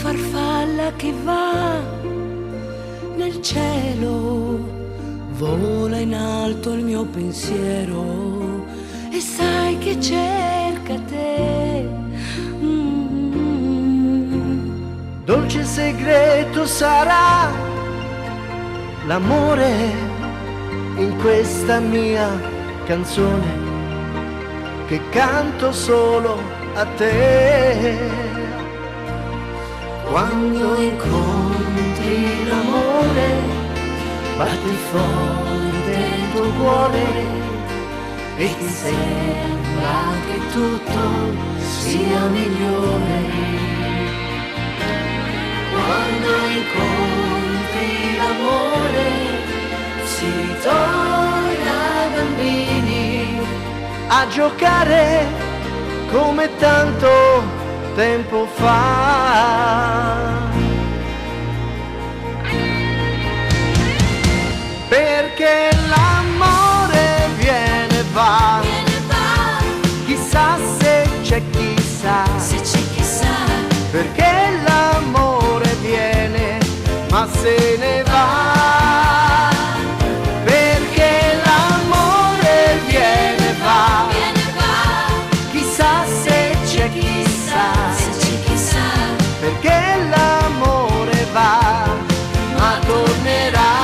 farfalla che va nel cielo, vola in alto il mio pensiero e sai che cerca te. Dolce segreto sarà l'amore in questa mia canzone che canto solo a te. Quando incontri l'amore, batti forte il tuo cuore e ti sembra che tutto sia migliore. Quando incontri l'amore, si ritorna bambini a giocare come tanto tempo fa. Perché l'amore viene e va, chissà se c'è chissà, perché l'amore viene ma se ne va. Perché l'amore viene e va, chissà se c'è chissà, perché l'amore va ma tornerà.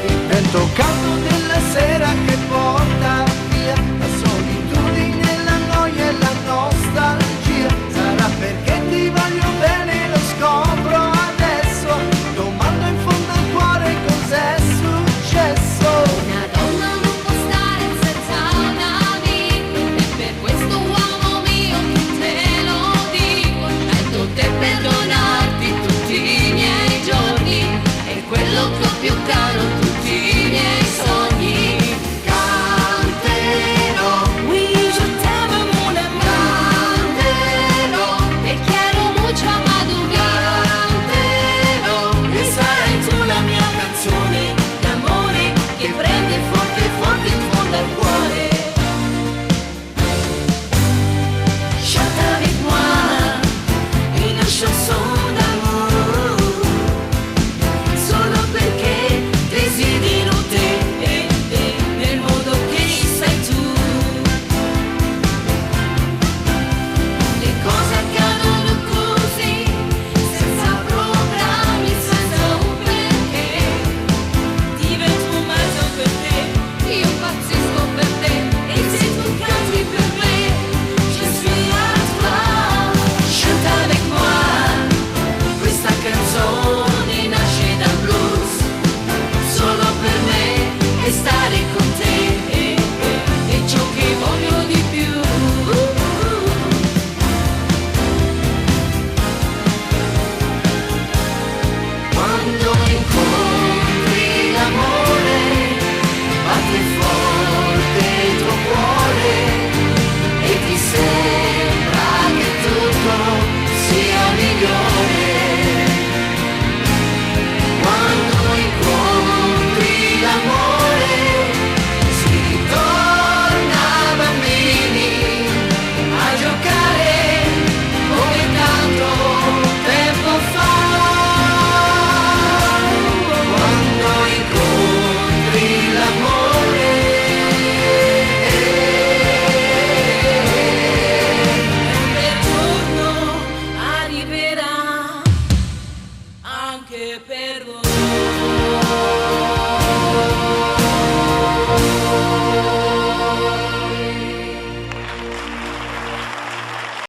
Il vento caldo della sera che porta via la solitudine, la noia e la nostalgia. Sarà perché ti voglio bene, lo scopro adesso, domando in fondo al cuore cos'è successo. Una donna non può stare senza un amico, e per questo uomo mio te lo dico. Scelto te per donarti tutti i miei giorni e quello che ho più caro, tutti i miei sogni. Canterò, oui, je t'aime mon amour. Canterò, te quiero mucho madrugar. Canterò, e sarai tu la mia canzone d'amore che prende forte forte in fondo al cuore. Chante avec moi une chanson d'amour, solo perché desidero te nel modo che sei tu. Le cose accadono così, senza programmi, senza un perché. Divento un matto per te, io impazzisco per te, e se tu canti per me, je suis à toi. Chante avec moi, questa canzone nasce dal blues, solo per me è stare con te, e ciò che voglio di più. Quando incontri l'amore, batti forte il tuo cuore e ti sembra che tutto sia migliore. Quando incontri l'amore, si torna bambini a giocare come tanto tempo fa. Quando incontri l'amore, Un giorno arriverà anche per voi.